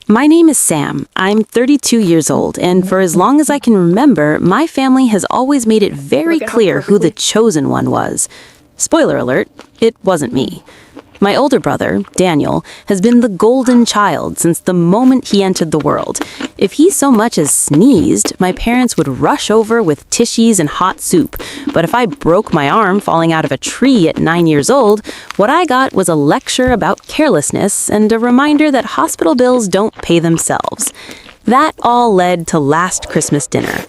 My name is Sam. I'm 32 years old, and for as long as I can remember, my family has always made it very clear who the chosen one was. Spoiler alert, it wasn't me. My older brother, Daniel, has been the golden child since the moment he entered the world. If he so much as sneezed, my parents would rush over with tissues and hot soup. But if I broke my arm falling out of a tree at 9 years old, what I got was a lecture about carelessness and a reminder that hospital bills don't pay themselves. That all led to last Christmas dinner.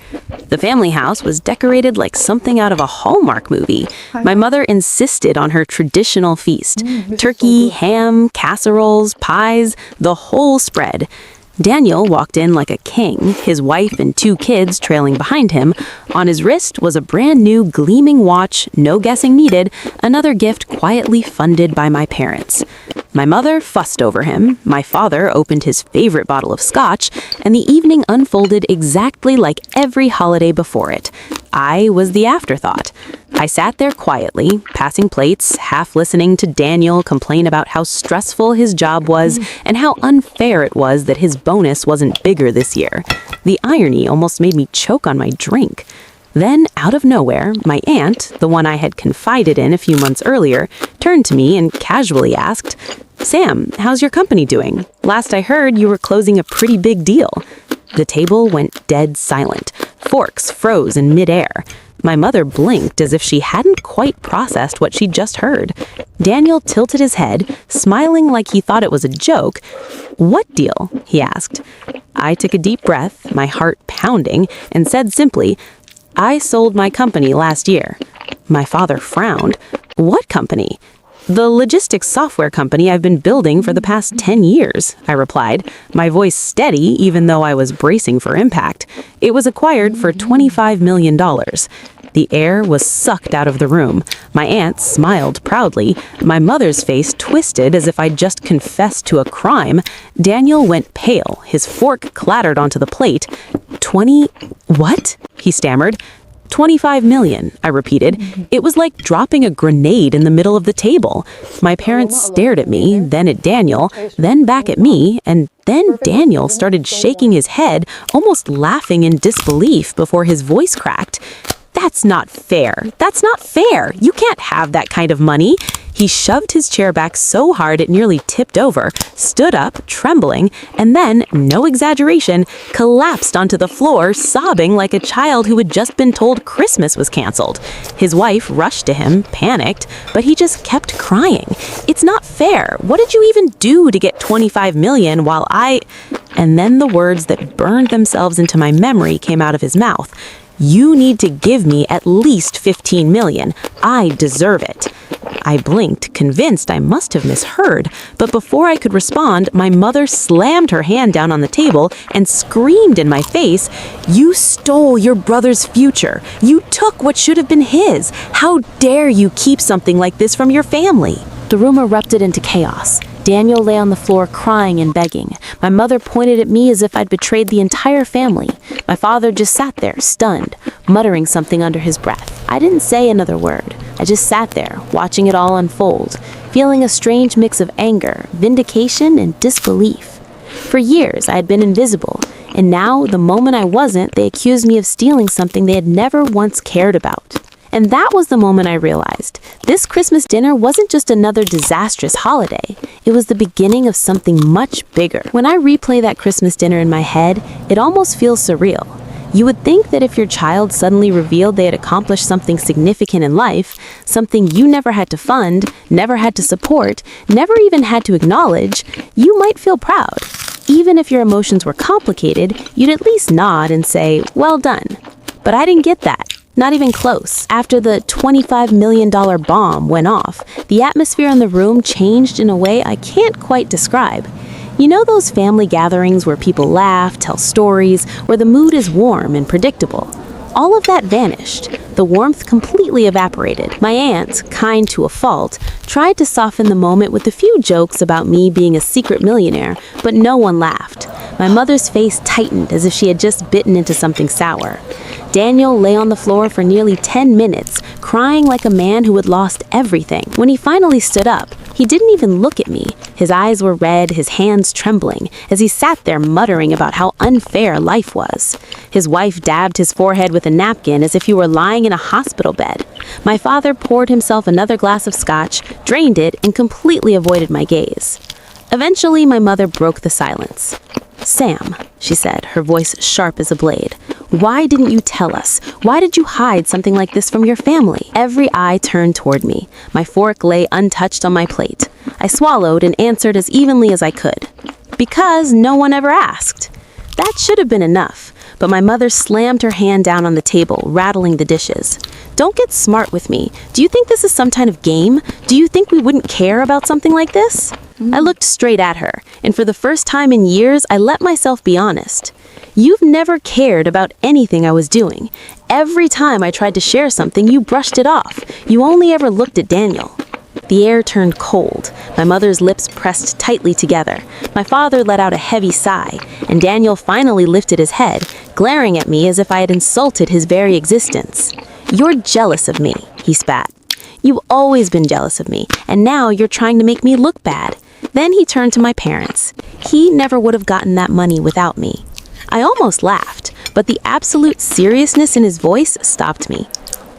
The family house was decorated like something out of a Hallmark movie. My mother insisted on her traditional feast. Turkey, ham, casseroles, pies, the whole spread. Daniel walked in like a king, his wife and 2 kids trailing behind him. On his wrist was a brand new gleaming watch, no guessing needed, another gift quietly funded by my parents. My mother fussed over him, my father opened his favorite bottle of scotch, and the evening unfolded exactly like every holiday before it. I was the afterthought. I sat there quietly, passing plates, half listening to Daniel complain about how stressful his job was and how unfair it was that his bonus wasn't bigger this year. The irony almost made me choke on my drink. Then, out of nowhere, my aunt, the one I had confided in a few months earlier, turned to me and casually asked, "Sam, how's your company doing? Last I heard, you were closing a pretty big deal." The table went dead silent. Forks froze in midair. My mother blinked as if she hadn't quite processed what she'd just heard. Daniel tilted his head, smiling like he thought it was a joke. "What deal?" he asked. I took a deep breath, my heart pounding, and said simply, "I sold my company last year." My father frowned. "What company?" "The logistics software company I've been building for the past 10 years, I replied, my voice steady even though I was bracing for impact. "It was acquired for $25 million. The air was sucked out of the room. My aunt smiled proudly. My mother's face twisted as if I'd just confessed to a crime. Daniel went pale. His fork clattered onto the plate. What?" he stammered. $25 million, I repeated. It was like dropping a grenade in the middle of the table. My parents stared at me, then at Daniel, then back at me, and then Daniel started shaking his head, almost laughing in disbelief before his voice cracked. "That's not fair. That's not fair. You can't have that kind of money." He shoved his chair back so hard it nearly tipped over, stood up, trembling, and then, no exaggeration, collapsed onto the floor, sobbing like a child who had just been told Christmas was canceled. His wife rushed to him, panicked, but he just kept crying. "It's not fair. What did you even do to get $25 million while I—" And then the words that burned themselves into my memory came out of his mouth. "You need to give me at least $15 million. I deserve it." I blinked, convinced I must have misheard, but before I could respond, my mother slammed her hand down on the table and screamed in my face, "You stole your brother's future. You took what should have been his. How dare you keep something like this from your family?" The room erupted into chaos. Daniel lay on the floor crying and begging. My mother pointed at me as if I'd betrayed the entire family. My father just sat there, stunned, muttering something under his breath. I didn't say another word. I just sat there, watching it all unfold, feeling a strange mix of anger, vindication, and disbelief. For years, I had been invisible, and now, the moment I wasn't, they accused me of stealing something they had never once cared about. And that was the moment I realized this Christmas dinner wasn't just another disastrous holiday. It was the beginning of something much bigger. When I replay that Christmas dinner in my head, it almost feels surreal. You would think that if your child suddenly revealed they had accomplished something significant in life, something you never had to fund, never had to support, never even had to acknowledge, you might feel proud. Even if your emotions were complicated, you'd at least nod and say, "Well done." But I didn't get that. Not even close. After the $25 million bomb went off, the atmosphere in the room changed in a way I can't quite describe. You know those family gatherings where people laugh, tell stories, where the mood is warm and predictable? All of that vanished. The warmth completely evaporated. My aunt, kind to a fault, tried to soften the moment with a few jokes about me being a secret millionaire, but no one laughed. My mother's face tightened as if she had just bitten into something sour. Daniel lay on the floor for nearly 10 minutes, crying like a man who had lost everything. When he finally stood up, He didn't even look at me. His eyes were red, his hands trembling, as he sat there muttering about how unfair life was. His wife dabbed his forehead with a napkin as if he were lying in a hospital bed. My father poured himself another glass of scotch, drained it, and completely avoided my gaze. Eventually, my mother broke the silence. "Sam," she said, her voice sharp as a blade, "why didn't you tell us? Why did you hide something like this from your family?" Every eye turned toward me. My fork lay untouched on my plate. I swallowed and answered as evenly as I could. "Because no one ever asked." That should have been enough, but my mother slammed her hand down on the table, rattling the dishes. "Don't get smart with me. Do you think this is some kind of game? Do you think we wouldn't care about something like this?" I looked straight at her, and for the first time in years, I let myself be honest. "You've never cared about anything I was doing. Every time I tried to share something, you brushed it off. You only ever looked at Daniel." The air turned cold. My mother's lips pressed tightly together. My father let out a heavy sigh, and Daniel finally lifted his head, glaring at me as if I had insulted his very existence. "You're jealous of me," he spat. "You've always been jealous of me, and now you're trying to make me look bad." Then he turned to my parents. He never would have gotten that money without me. I almost laughed, but the absolute seriousness in his voice stopped me.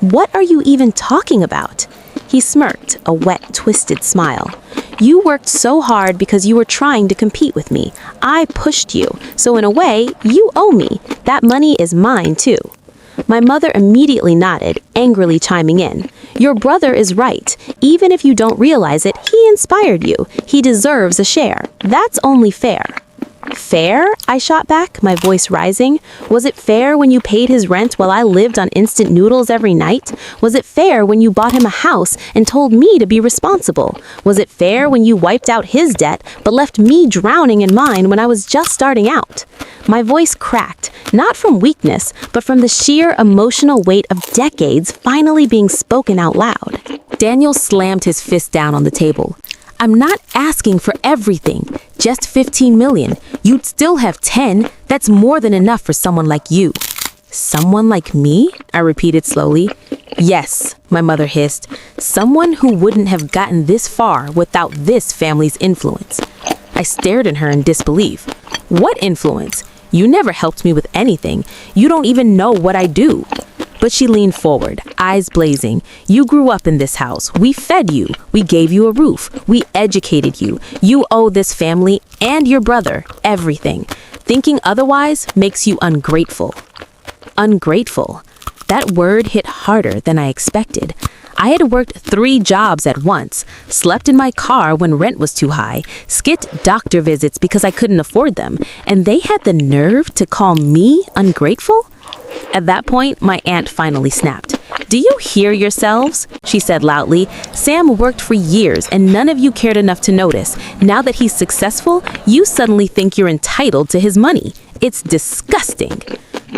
"What are you even talking about?" He smirked, a wet, twisted smile. "You worked so hard because you were trying to compete with me. I pushed you, so in a way, you owe me. That money is mine, too." My mother immediately nodded, angrily chiming in. "Your brother is right. Even if you don't realize it, he inspired you. He deserves a share. That's only fair." "Fair?" I shot back, my voice rising. "Was it fair when you paid his rent while I lived on instant noodles every night? Was it fair when you bought him a house and told me to be responsible? Was it fair when you wiped out his debt but left me drowning in mine when I was just starting out?" My voice cracked, not from weakness, but from the sheer emotional weight of decades finally being spoken out loud. Daniel slammed his fist down on the table. "I'm not asking for everything, just 15 million. You'd still have 10. That's more than enough for someone like you." "Someone like me?" I repeated slowly. "Yes," my mother hissed. "Someone who wouldn't have gotten this far without this family's influence." I stared at her in disbelief. "What influence? You never helped me with anything. You don't even know what I do." But she leaned forward, eyes blazing. "You grew up in this house. We fed you. We gave you a roof. We educated you. You owe this family and your brother everything. Thinking otherwise makes you ungrateful." Ungrateful. That word hit harder than I expected. I had worked 3 jobs at once, slept in my car when rent was too high, skipped doctor visits because I couldn't afford them, and they had the nerve to call me ungrateful? At that point, my aunt finally snapped. "Do you hear yourselves?" she said loudly. "Sam worked for years and none of you cared enough to notice. Now that he's successful, you suddenly think you're entitled to his money. It's disgusting."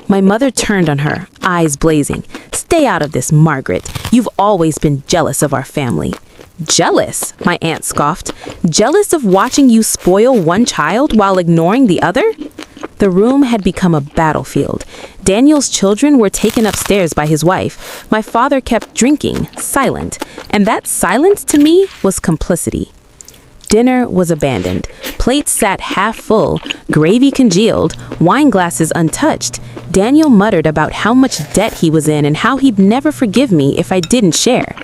My mother turned on her, eyes blazing. "Stay out of this, Margaret. You've always been jealous of our family." "Jealous?" my aunt scoffed. "Jealous of watching you spoil one child while ignoring the other?" The room had become a battlefield. Daniel's children were taken upstairs by his wife. My father kept drinking, silent, and that silence to me was complicity. Dinner was abandoned. Plates sat half full, gravy congealed, wine glasses untouched. Daniel muttered about how much debt he was in and how he'd never forgive me if I didn't share.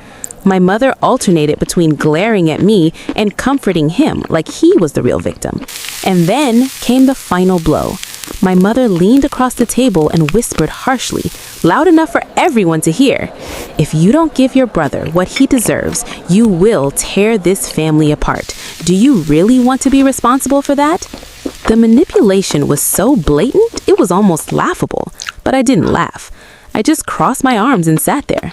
My mother alternated between glaring at me and comforting him like he was the real victim. And then came the final blow. My mother leaned across the table and whispered harshly, loud enough for everyone to hear, "If you don't give your brother what he deserves, you will tear this family apart. Do you really want to be responsible for that?" The manipulation was so blatant, it was almost laughable, but I didn't laugh. I just crossed my arms and sat there.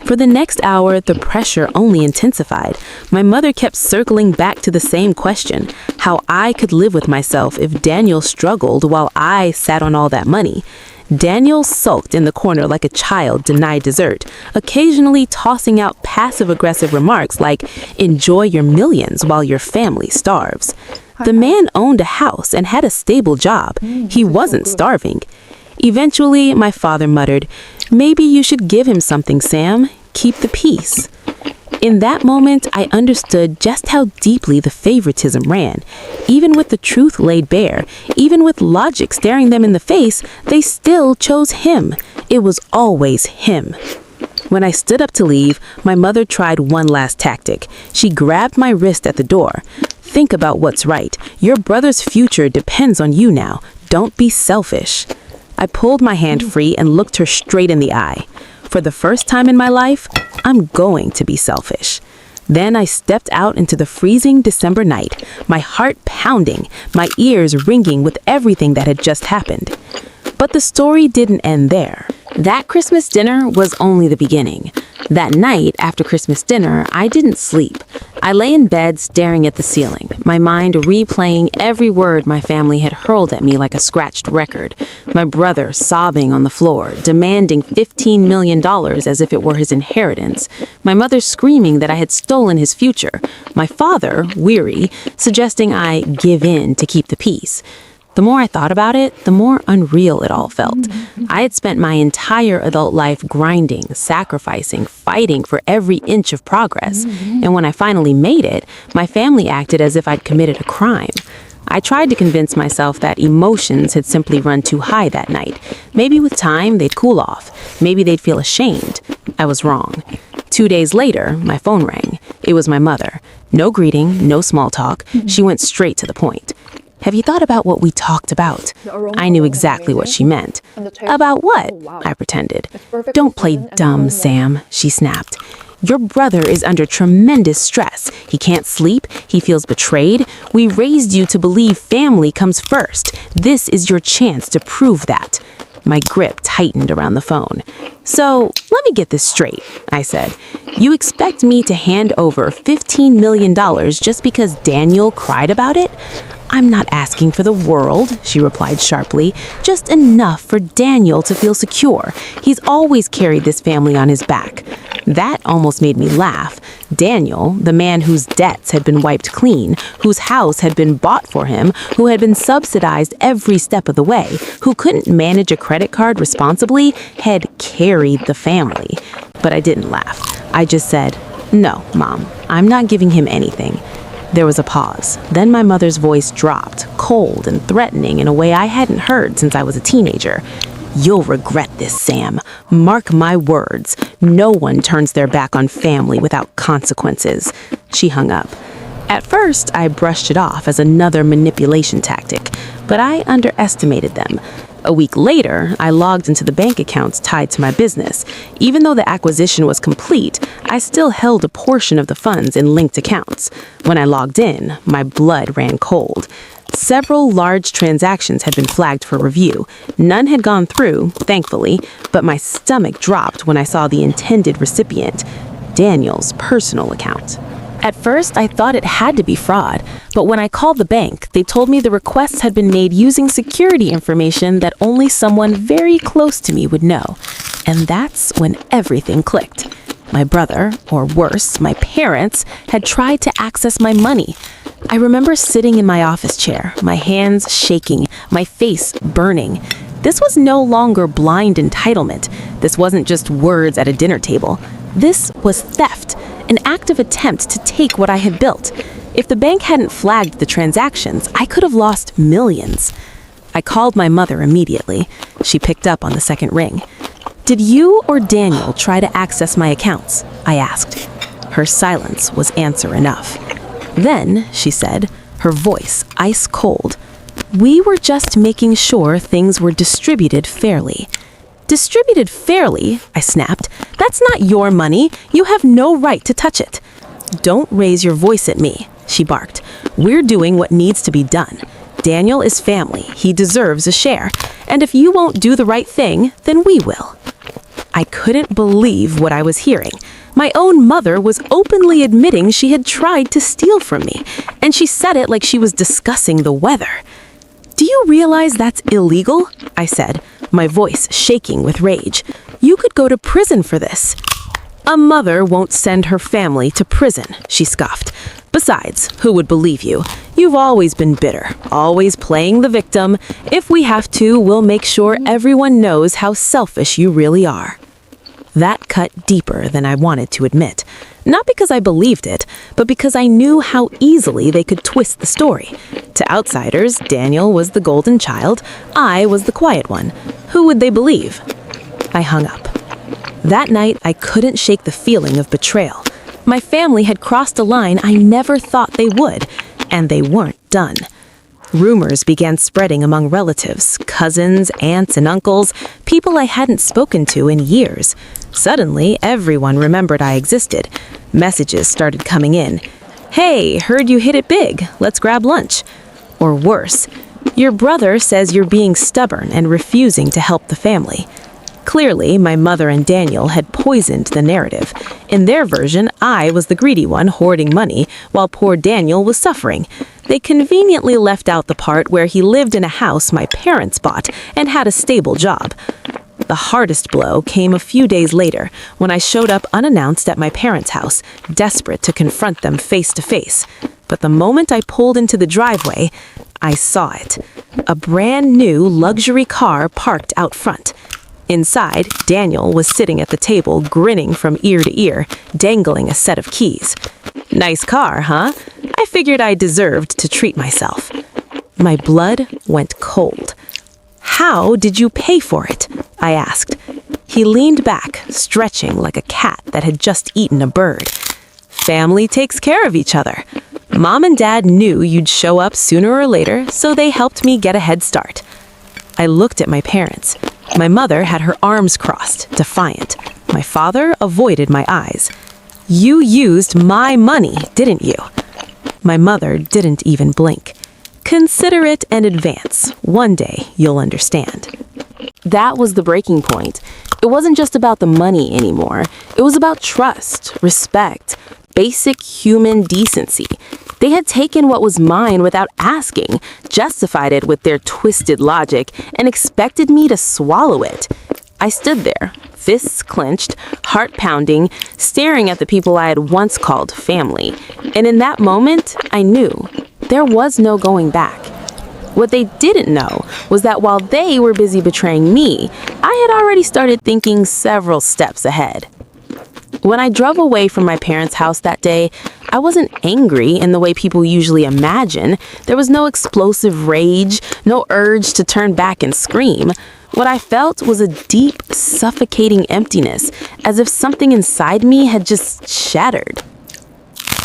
For the next hour, the pressure only intensified. My mother kept circling back to the same question, how I could live with myself if Daniel struggled while I sat on all that money. Daniel sulked in the corner like a child denied dessert, occasionally tossing out passive-aggressive remarks like, "Enjoy your millions while your family starves." The man owned a house and had a stable job. He wasn't starving. Eventually, my father muttered, "Maybe you should give him something, Sam. Keep the peace." In that moment, I understood just how deeply the favoritism ran. Even with the truth laid bare, even with logic staring them in the face, they still chose him. It was always him. When I stood up to leave, my mother tried one last tactic. She grabbed my wrist at the door. Think about what's right. Your brother's future depends on you now. Don't be selfish. I pulled my hand free and looked her straight in the eye. For the first time in my life, I'm going to be selfish. Then I stepped out into the freezing December night, my heart pounding, my ears ringing with everything that had just happened. But the story didn't end there. That Christmas dinner was only the beginning. That night, after Christmas dinner, I didn't sleep. I lay in bed staring at the ceiling, my mind replaying every word my family had hurled at me like a scratched record. My brother sobbing on the floor, demanding $15 million as if it were his inheritance. My mother screaming that I had stolen his future. My father, weary, suggesting I give in to keep the peace. The more I thought about it, the more unreal it all felt. I had spent my entire adult life grinding, sacrificing, fighting for every inch of progress. And when I finally made it, my family acted as if I'd committed a crime. I tried to convince myself that emotions had simply run too high that night. Maybe with time, they'd cool off. Maybe they'd feel ashamed. I was wrong. 2 days later, my phone rang. It was my mother. No greeting, no small talk. She went straight to the point. Have you thought about what we talked about? I knew exactly what she meant. About what? I pretended. Don't play dumb, Sam, she snapped. Your brother is under tremendous stress. He can't sleep. He feels betrayed. We raised you to believe family comes first. This is your chance to prove that. My grip tightened around the phone. So, let me get this straight, I said. You expect me to hand over $15 million just because Daniel cried about it? I'm not asking for the world, she replied sharply, just enough for Daniel to feel secure. He's always carried this family on his back. That almost made me laugh. Daniel, the man whose debts had been wiped clean, whose house had been bought for him, who had been subsidized every step of the way, who couldn't manage a credit card responsibly, had carried the family. But I didn't laugh. I just said, "No, Mom, I'm not giving him anything." There was a pause. Then my mother's voice dropped, cold and threatening in a way I hadn't heard since I was a teenager. You'll regret this, Sam. Mark my words. No one turns their back on family without consequences. She hung up. At first, I brushed it off as another manipulation tactic, but I underestimated them. A week later, I logged into the bank accounts tied to my business. Even though the acquisition was complete, I still held a portion of the funds in linked accounts. When I logged in, my blood ran cold. Several large transactions had been flagged for review. None had gone through, thankfully, but my stomach dropped when I saw the intended recipient, Daniel's personal account. At first, I thought it had to be fraud, but when I called the bank, they told me the requests had been made using security information that only someone very close to me would know. And that's when everything clicked. My brother, or worse, my parents, had tried to access my money. I remember sitting in my office chair, my hands shaking, my face burning. This was no longer blind entitlement. This wasn't just words at a dinner table. This was theft. An active attempt to take what I had built. If the bank hadn't flagged the transactions, I could have lost millions. I called my mother immediately. She picked up on the second ring. Did you or Daniel try to access my accounts? I asked. Her silence was answer enough. Then, she said, her voice ice cold, we were just making sure things were distributed fairly. Distributed fairly, I snapped. That's not your money. You have no right to touch it. Don't raise your voice at me, she barked. We're doing what needs to be done. Daniel is family. He deserves a share. And if you won't do the right thing, then we will. I couldn't believe what I was hearing. My own mother was openly admitting she had tried to steal from me, and she said it like she was discussing the weather. Do you realize that's illegal? I said, my voice shaking with rage. You could go to prison for this. A mother won't send her family to prison, she scoffed. Besides, who would believe you? You've always been bitter, always playing the victim. If we have to, we'll make sure everyone knows how selfish you really are. That cut deeper than I wanted to admit. Not because I believed it, but because I knew how easily they could twist the story. To outsiders, Daniel was the golden child, I was the quiet one. Who would they believe? I hung up. That night, I couldn't shake the feeling of betrayal. My family had crossed a line I never thought they would, and they weren't done. Rumors began spreading among relatives, cousins, aunts, and uncles, people I hadn't spoken to in years. Suddenly, everyone remembered I existed. Messages started coming in. Hey, heard you hit it big. Let's grab lunch. Or worse, your brother says you're being stubborn and refusing to help the family. Clearly, my mother and Daniel had poisoned the narrative. In their version, I was the greedy one hoarding money, while poor Daniel was suffering. They conveniently left out the part where he lived in a house my parents bought and had a stable job. The hardest blow came a few days later, when I showed up unannounced at my parents' house, desperate to confront them face to face. But the moment I pulled into the driveway, I saw it. A brand new luxury car parked out front. Inside, Daniel was sitting at the table, grinning from ear to ear, dangling a set of keys. Nice car, huh? I figured I deserved to treat myself. My blood went cold. How did you pay for it? I asked. He leaned back, stretching like a cat that had just eaten a bird. Family takes care of each other. Mom and Dad knew you'd show up sooner or later, so they helped me get a head start. I looked at my parents. My mother had her arms crossed, defiant. My father avoided my eyes. You used my money, didn't you? My mother didn't even blink. Consider it an advance. One day, you'll understand. That was the breaking point. It wasn't just about the money anymore. It was about trust, respect, basic human decency. They had taken what was mine without asking, justified it with their twisted logic, and expected me to swallow it. I stood there, fists clenched, heart pounding, staring at the people I had once called family. And in that moment, I knew there was no going back. What they didn't know was that while they were busy betraying me, I had already started thinking several steps ahead. When I drove away from my parents' house that day, I wasn't angry in the way people usually imagine. There was no explosive rage, no urge to turn back and scream. What I felt was a deep, suffocating emptiness, as if something inside me had just shattered.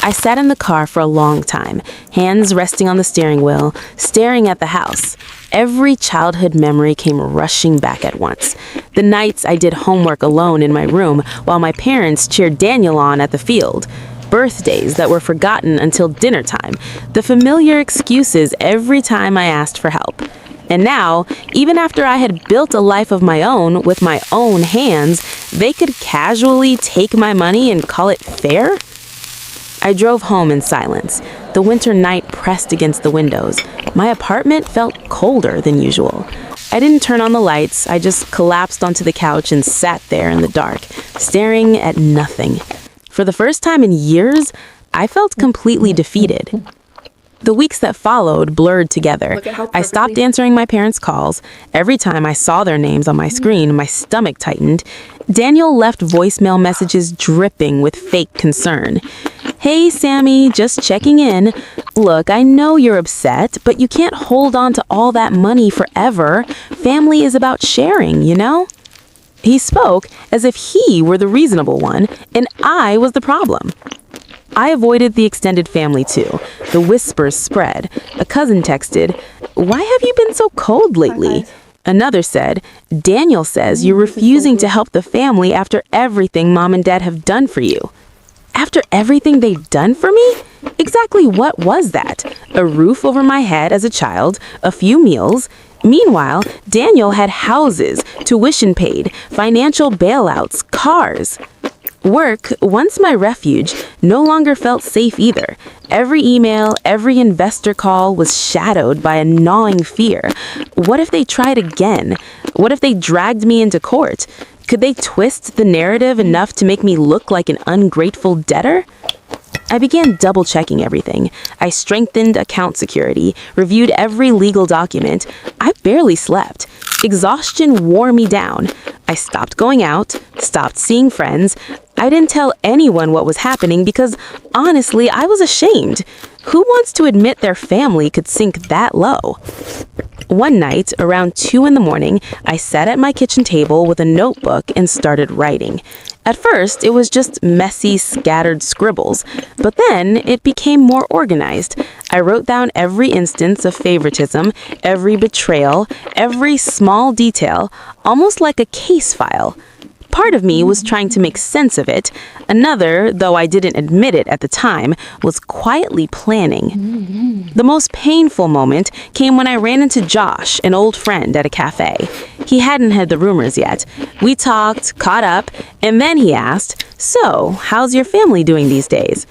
I sat in the car for a long time, hands resting on the steering wheel, staring at the house. Every childhood memory came rushing back at once. The nights I did homework alone in my room while my parents cheered Daniel on at the field. Birthdays that were forgotten until dinner time. The familiar excuses every time I asked for help. And now, even after I had built a life of my own with my own hands, they could casually take my money and call it fair? I drove home in silence. The winter night pressed against the windows. My apartment felt colder than usual. I didn't turn on the lights. I just collapsed onto the couch and sat there in the dark, staring at nothing. For the first time in years, I felt completely defeated. The weeks that followed blurred together. I stopped answering my parents' calls. Every time I saw their names on my screen, my stomach tightened. Daniel left voicemail messages dripping with fake concern. Hey, Sammy, just checking in. Look, I know you're upset, but you can't hold on to all that money forever. Family is about sharing, you know? He spoke as if he were the reasonable one, and I was the problem. I avoided the extended family too. The whispers spread. A cousin texted, "Why have you been so cold lately?" Another said, "Daniel says you're refusing to help the family after everything Mom and Dad have done for you." After everything they'd done for me? Exactly what was that? A roof over my head as a child, a few meals. Meanwhile, Daniel had houses, tuition paid, financial bailouts, cars. Work, once my refuge, no longer felt safe either. Every email, every investor call was shadowed by a gnawing fear. What if they tried again? What if they dragged me into court? Could they twist the narrative enough to make me look like an ungrateful debtor? I began double-checking everything. I strengthened account security, reviewed every legal document. I barely slept. Exhaustion wore me down. I stopped going out, stopped seeing friends. I didn't tell anyone what was happening because, honestly, I was ashamed. Who wants to admit their family could sink that low? One night, around 2 in the morning, I sat at my kitchen table with a notebook and started writing. At first, it was just messy, scattered scribbles, but then it became more organized. I wrote down every instance of favoritism, every betrayal, every small detail, almost like a case file. Part of me was trying to make sense of it. Another, though I didn't admit it at the time, was quietly planning. The most painful moment came when I ran into Josh, an old friend, at a cafe. He hadn't heard the rumors yet. We talked, caught up, and then he asked, "So, how's your family doing these days?"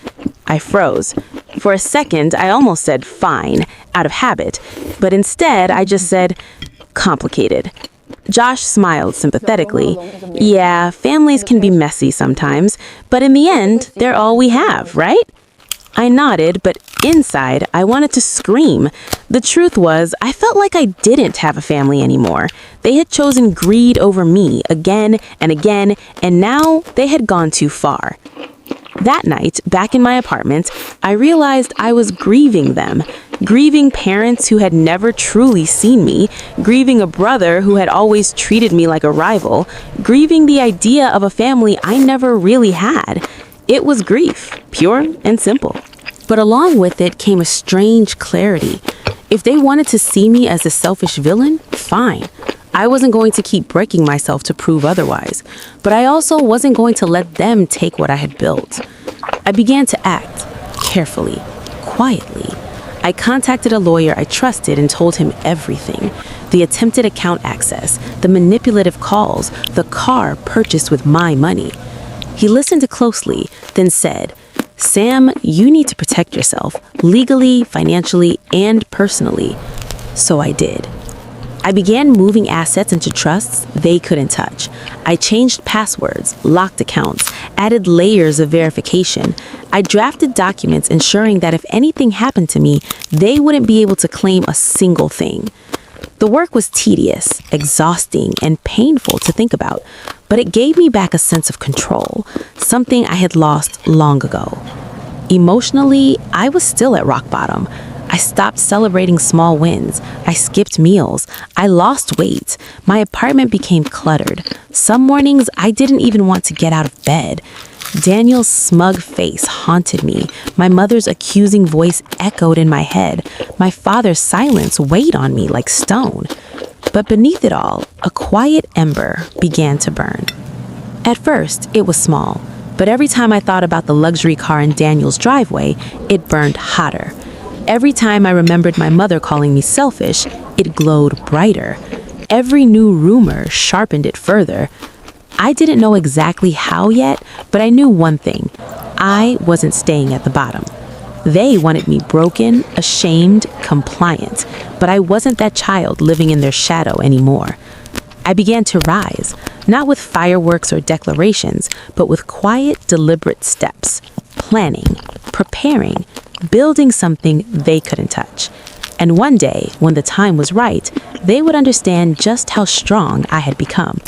I froze. For a second, I almost said fine, out of habit, but instead I just said, complicated. Josh smiled sympathetically. Yeah, families can be messy sometimes, but in the end, they're all we have, right? I nodded, but inside, I wanted to scream. The truth was, I felt like I didn't have a family anymore. They had chosen greed over me again and again, and now they had gone too far. That night, back in my apartment, I realized I was grieving them. Grieving parents who had never truly seen me, grieving a brother who had always treated me like a rival, grieving the idea of a family I never really had. It was grief, pure and simple. But along with it came a strange clarity. If they wanted to see me as a selfish villain, fine. I wasn't going to keep breaking myself to prove otherwise, but I also wasn't going to let them take what I had built. I began to act, carefully, quietly. I contacted a lawyer I trusted and told him everything. The attempted account access, the manipulative calls, the car purchased with my money. He listened closely, then said, "Sam, you need to protect yourself, legally, financially, and personally." So I did. I began moving assets into trusts they couldn't touch. I changed passwords, locked accounts, added layers of verification. I drafted documents ensuring that if anything happened to me, they wouldn't be able to claim a single thing. The work was tedious, exhausting, and painful to think about, but it gave me back a sense of control, something I had lost long ago. Emotionally, I was still at rock bottom. I stopped celebrating small wins. I skipped meals. I lost weight. My apartment became cluttered. Some mornings, I didn't even want to get out of bed. Daniel's smug face haunted me. My mother's accusing voice echoed in my head. My father's silence weighed on me like stone. But beneath it all, a quiet ember began to burn. At first, it was small, but every time I thought about the luxury car in Daniel's driveway, it burned hotter. Every time I remembered my mother calling me selfish, it glowed brighter. Every new rumor sharpened it further. I didn't know exactly how yet, but I knew one thing. I wasn't staying at the bottom. They wanted me broken, ashamed, compliant, but I wasn't that child living in their shadow anymore. I began to rise, not with fireworks or declarations, but with quiet, deliberate steps, planning, preparing, building something they couldn't touch. And one day, when the time was right, they would understand just how strong I had become.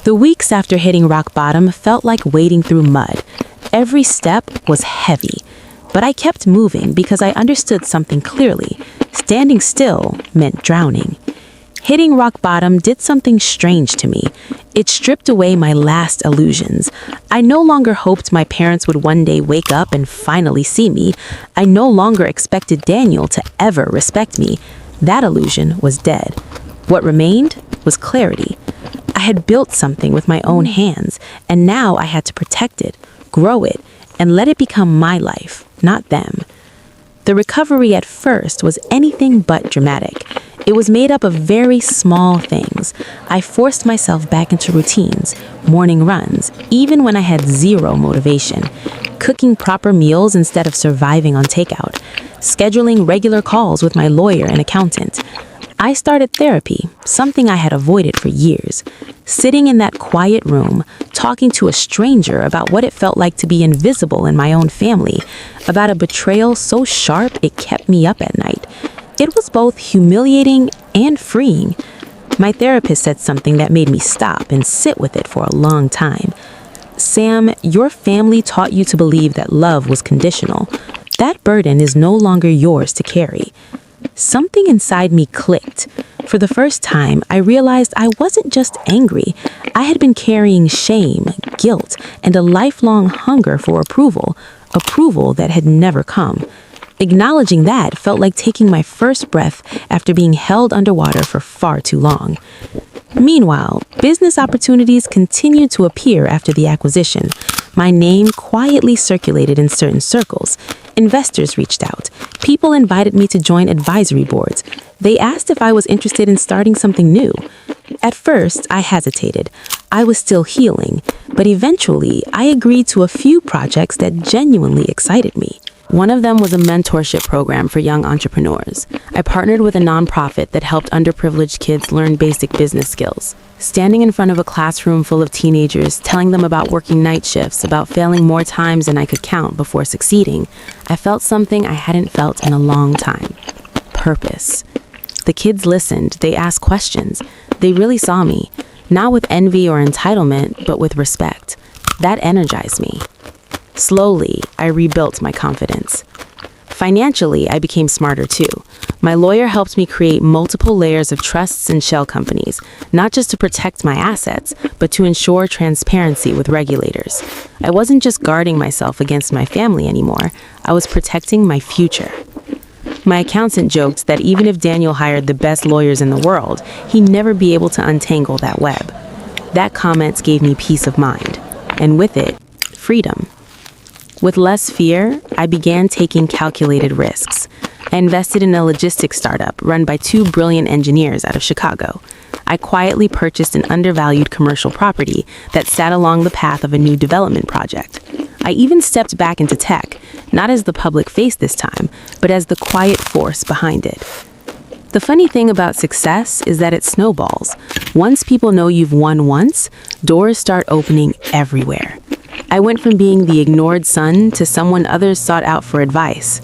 The weeks after hitting rock bottom felt like wading through mud. Every step was heavy, but I kept moving because I understood something clearly. Standing still meant drowning. Hitting rock bottom did something strange to me. It stripped away my last illusions. I no longer hoped my parents would one day wake up and finally see me. I no longer expected Daniel to ever respect me. That illusion was dead. What remained was clarity. I had built something with my own hands, and now I had to protect it, grow it, and let it become my life, not them. The recovery at first was anything but dramatic. It was made up of very small things. I forced myself back into routines, morning runs, even when I had zero motivation, cooking proper meals instead of surviving on takeout, scheduling regular calls with my lawyer and accountant. I started therapy, something I had avoided for years. Sitting in that quiet room, talking to a stranger about what it felt like to be invisible in my own family, about a betrayal so sharp it kept me up at night. It was both humiliating and freeing. My therapist said something that made me stop and sit with it for a long time. Sam, your family taught you to believe that love was conditional. That burden is no longer yours to carry. Something inside me clicked. For the first time, I realized I wasn't just angry. I had been carrying shame, guilt, and a lifelong hunger for approval that had never come. Acknowledging that felt like taking my first breath after being held underwater for far too long. Meanwhile, business opportunities continued to appear after the acquisition. My name quietly circulated in certain circles. Investors reached out. People invited me to join advisory boards. They asked if I was interested in starting something new. At first, I hesitated. I was still healing, but eventually, I agreed to a few projects that genuinely excited me. One of them was a mentorship program for young entrepreneurs. I partnered with a nonprofit that helped underprivileged kids learn basic business skills. Standing in front of a classroom full of teenagers, telling them about working night shifts, about failing more times than I could count before succeeding, I felt something I hadn't felt in a long time. Purpose. The kids listened, they asked questions. They really saw me, not with envy or entitlement, but with respect. That energized me. Slowly, I rebuilt my confidence. Financially, I became smarter too. My lawyer helped me create multiple layers of trusts and shell companies, not just to protect my assets, but to ensure transparency with regulators. I wasn't just guarding myself against my family anymore, I was protecting my future. My accountant joked that even if Daniel hired the best lawyers in the world, he'd never be able to untangle that web. That comment gave me peace of mind, and with it, freedom. With less fear, I began taking calculated risks. I invested in a logistics startup run by two brilliant engineers out of Chicago. I quietly purchased an undervalued commercial property that sat along the path of a new development project. I even stepped back into tech, not as the public face this time, but as the quiet force behind it. The funny thing about success is that it snowballs. Once people know you've won once, doors start opening everywhere. I went from being the ignored son to someone others sought out for advice.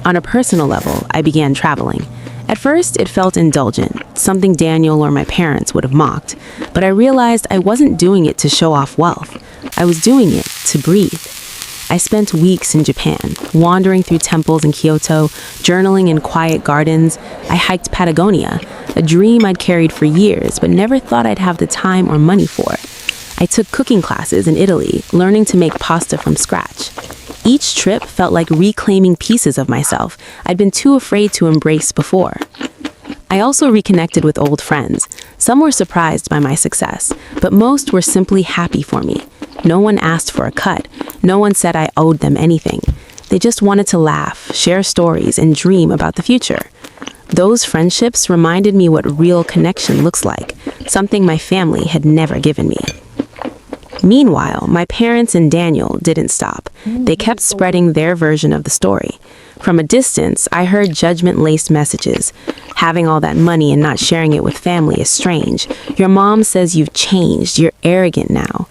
On a personal level, I began traveling. At first, it felt indulgent, something Daniel or my parents would have mocked, but I realized I wasn't doing it to show off wealth. I was doing it to breathe. I spent weeks in Japan, wandering through temples in Kyoto, journaling in quiet gardens. I hiked Patagonia, a dream I'd carried for years but never thought I'd have the time or money for. I took cooking classes in Italy, learning to make pasta from scratch. Each trip felt like reclaiming pieces of myself I'd been too afraid to embrace before. I also reconnected with old friends. Some were surprised by my success, but most were simply happy for me. No one asked for a cut. No one said I owed them anything. They just wanted to laugh, share stories, and dream about the future. Those friendships reminded me what real connection looks like, something my family had never given me. Meanwhile, my parents and Daniel didn't stop. They kept spreading their version of the story. From a distance, I heard judgment-laced messages. Having all that money and not sharing it with family is strange. Your mom says you've changed. You're arrogant now.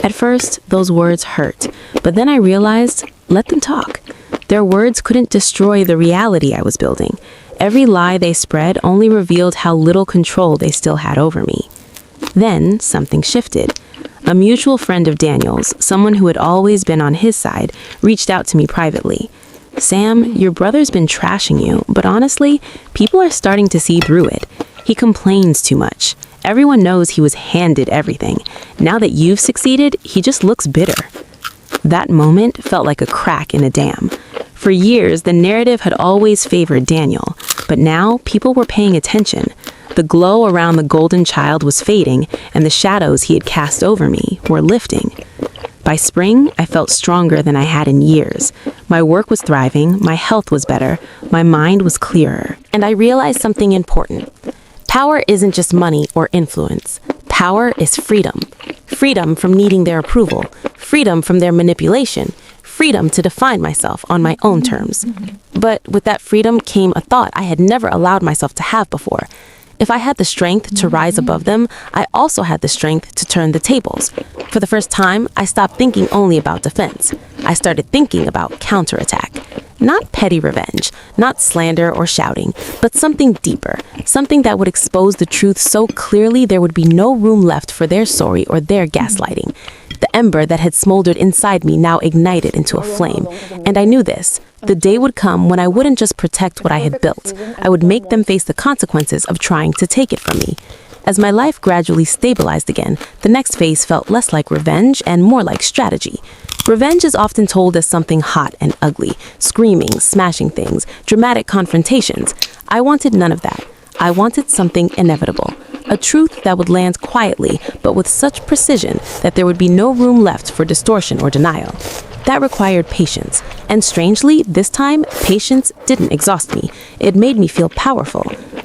At first, those words hurt, but then I realized, let them talk. Their words couldn't destroy the reality I was building. Every lie they spread only revealed how little control they still had over me. Then, something shifted. A mutual friend of Daniel's, someone who had always been on his side, reached out to me privately. Sam, your brother's been trashing you, but honestly, people are starting to see through it. He complains too much. Everyone knows he was handed everything. Now that you've succeeded, he just looks bitter. That moment felt like a crack in a dam. For years, the narrative had always favored Daniel, but now people were paying attention. The glow around the golden child was fading, and the shadows he had cast over me were lifting. By spring, I felt stronger than I had in years. My work was thriving, my health was better, my mind was clearer. And I realized something important. Power isn't just money or influence. Power is freedom. Freedom from needing their approval. Freedom from their manipulation. Freedom to define myself on my own terms. But with that freedom came a thought I had never allowed myself to have before. If I had the strength to rise above them, I also had the strength to turn the tables. For the first time, I stopped thinking only about defense. I started thinking about counterattack. Not petty revenge, not slander or shouting, but something deeper, something that would expose the truth so clearly there would be no room left for their story or their gaslighting. The ember that had smoldered inside me now ignited into a flame. And I knew this. The day would come when I wouldn't just protect what I had built. I would make them face the consequences of trying to take it from me. As my life gradually stabilized again, the next phase felt less like revenge and more like strategy. Revenge is often told as something hot and ugly, screaming, smashing things, dramatic confrontations. I wanted none of that. I wanted something inevitable. A truth that would land quietly, but with such precision that there would be no room left for distortion or denial. That required patience. And strangely, this time, patience didn't exhaust me. It made me feel powerful.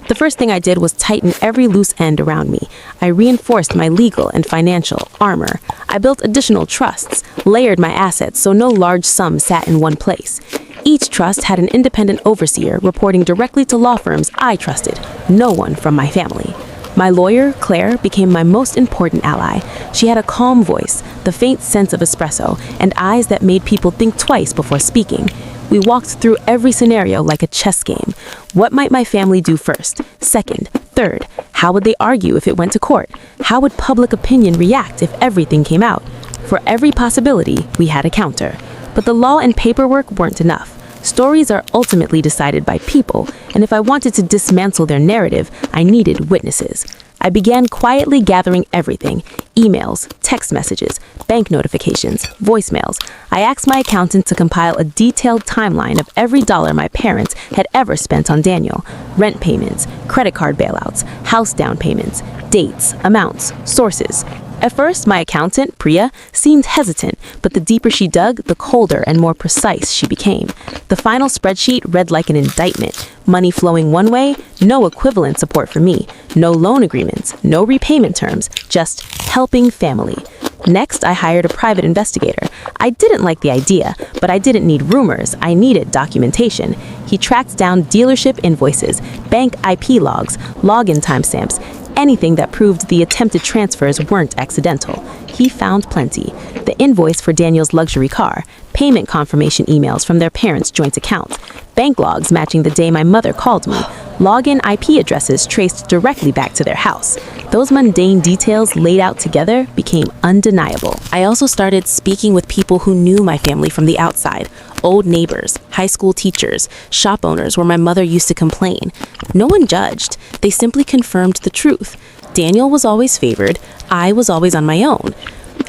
The first thing I did was tighten every loose end around me. I reinforced my legal and financial armor. I built additional trusts, layered my assets so no large sum sat in one place. Each trust had an independent overseer reporting directly to law firms I trusted, no one from my family. My lawyer, Claire, became my most important ally. She had a calm voice, the faint sense of espresso, and eyes that made people think twice before speaking. We walked through every scenario like a chess game. What might my family do first, second, third? How would they argue if it went to court? How would public opinion react if everything came out? For every possibility, we had a counter. But the law and paperwork weren't enough. Stories are ultimately decided by people, and if I wanted to dismantle their narrative, I needed witnesses. I began quietly gathering everything: emails, text messages, bank notifications, voicemails. I asked my accountant to compile a detailed timeline of every dollar my parents had ever spent on Daniel: rent payments, credit card bailouts, house down payments, dates, amounts, sources. At first, my accountant, Priya, seemed hesitant, but the deeper she dug, the colder and more precise she became. The final spreadsheet read like an indictment: money flowing one way, no equivalent support for me, no loan agreements, no repayment terms, just helping family. Next, I hired a private investigator. I didn't like the idea, but I didn't need rumors. I needed documentation. He tracked down dealership invoices, bank IP logs, login timestamps, anything that proved the attempted transfers weren't accidental. He found plenty. The invoice for Daniel's luxury car, payment confirmation emails from their parents' joint account, bank logs matching the day my mother called me, login IP addresses traced directly back to their house. Those mundane details laid out together became undeniable. I also started speaking with people who knew my family from the outside: old neighbors, high school teachers, shop owners where my mother used to complain. No one judged. They simply confirmed the truth. Daniel was always favored. I was always on my own.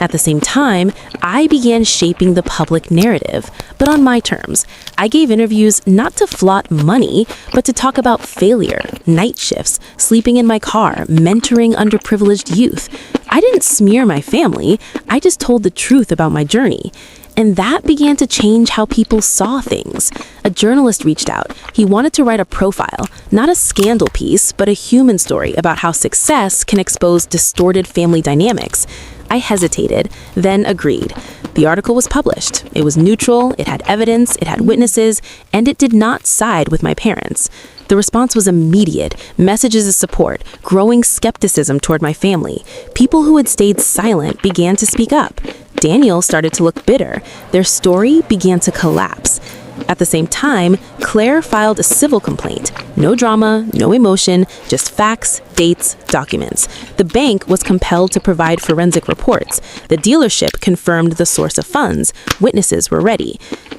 At the same time, I began shaping the public narrative, but on my terms. I gave interviews not to flaunt money, but to talk about failure, night shifts, sleeping in my car, mentoring underprivileged youth. I didn't smear my family. I just told the truth about my journey. And that began to change how people saw things. A journalist reached out. He wanted to write a profile, not a scandal piece, but a human story about how success can expose distorted family dynamics. I hesitated, then agreed. The article was published. It was neutral, it had evidence, it had witnesses, and it did not side with my parents. The response was immediate: messages of support, growing skepticism toward my family. People who had stayed silent began to speak up. Daniel started to look bitter. Their story began to collapse. At the same time, Claire filed a civil complaint. No drama, no emotion, just facts, dates, documents. The bank was compelled to provide forensic reports. The dealership confirmed the source of funds. Witnesses were ready.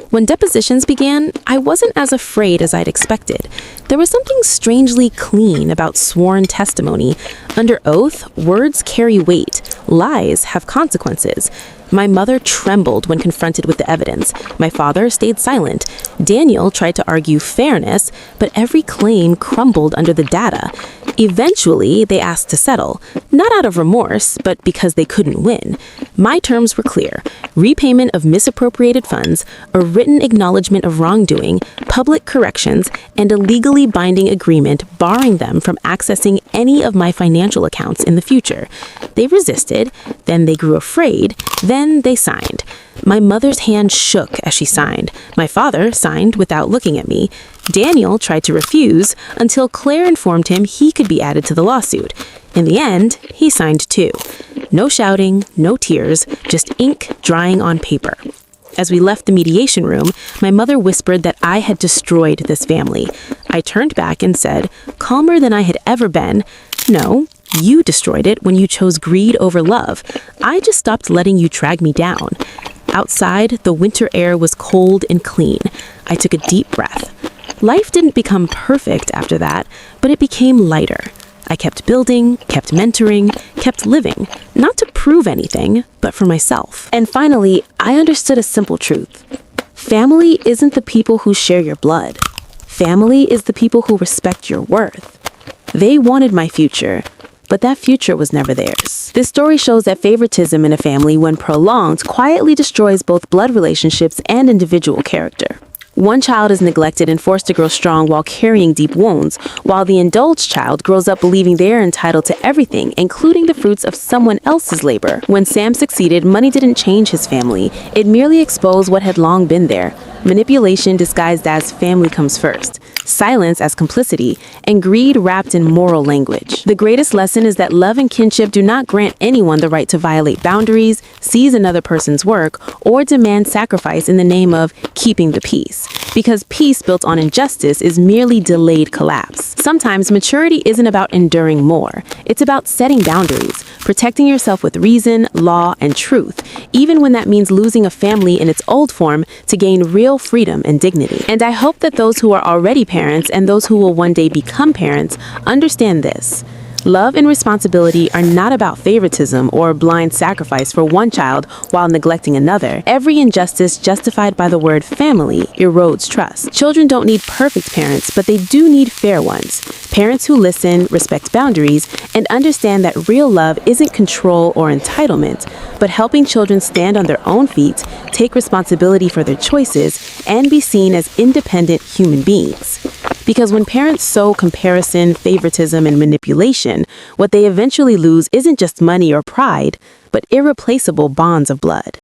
When depositions began, I wasn't as afraid as I'd expected. There was something strangely clean about sworn testimony. Under oath, words carry weight. Lies have consequences. My mother trembled when confronted with the evidence. My father stayed silent. Daniel tried to argue fairness, but every claim crumbled under the data. Eventually, they asked to settle, not out of remorse, but because they couldn't win. My terms were clear: repayment of misappropriated funds, a written acknowledgement of wrongdoing, public corrections, and a legally binding agreement barring them from accessing any of my financial accounts in the future. They resisted, then they grew afraid, then they signed. My mother's hand shook as she signed. My father signed without looking at me. Daniel tried to refuse until Claire informed him he could be added to the lawsuit. In the end, he signed too. No shouting, no tears, just ink drying on paper. As we left the mediation room, my mother whispered that I had destroyed this family. I turned back and said, calmer than I had ever been, "No, You destroyed it when you chose greed over love. I just stopped letting you drag me down. Outside, the winter air was cold and clean. I took a deep breath. Life didn't become perfect after that, but it became lighter. I kept building, kept mentoring, kept living, not to prove anything, but for myself. And finally, I understood a simple truth. Family isn't the people who share your blood. Family is the people who respect your worth. They wanted my future, but that future was never theirs. This story shows that favoritism in a family, when prolonged, quietly destroys both blood relationships and individual character. One child is neglected and forced to grow strong while carrying deep wounds, while the indulged child grows up believing they are entitled to everything, including the fruits of someone else's labor. When Sam succeeded, money didn't change his family. It merely exposed what had long been there. Manipulation disguised as family comes first, silence as complicity, and greed wrapped in moral language. The greatest lesson is that love and kinship do not grant anyone the right to violate boundaries, seize another person's work, or demand sacrifice in the name of keeping the peace. Because peace built on injustice is merely delayed collapse. Sometimes maturity isn't about enduring more. It's about setting boundaries, protecting yourself with reason, law, and truth, even when that means losing a family in its old form to gain real freedom and dignity. And I hope that those who are already parents and those who will one day become parents understand this. Love and responsibility are not about favoritism or blind sacrifice for one child while neglecting another. Every injustice justified by the word family erodes trust. Children don't need perfect parents, but they do need fair ones. Parents who listen, respect boundaries, and understand that real love isn't control or entitlement, but helping children stand on their own feet, take responsibility for their choices, and be seen as independent human beings. Because when parents sow comparison, favoritism, and manipulation, what they eventually lose isn't just money or pride, but irreplaceable bonds of blood.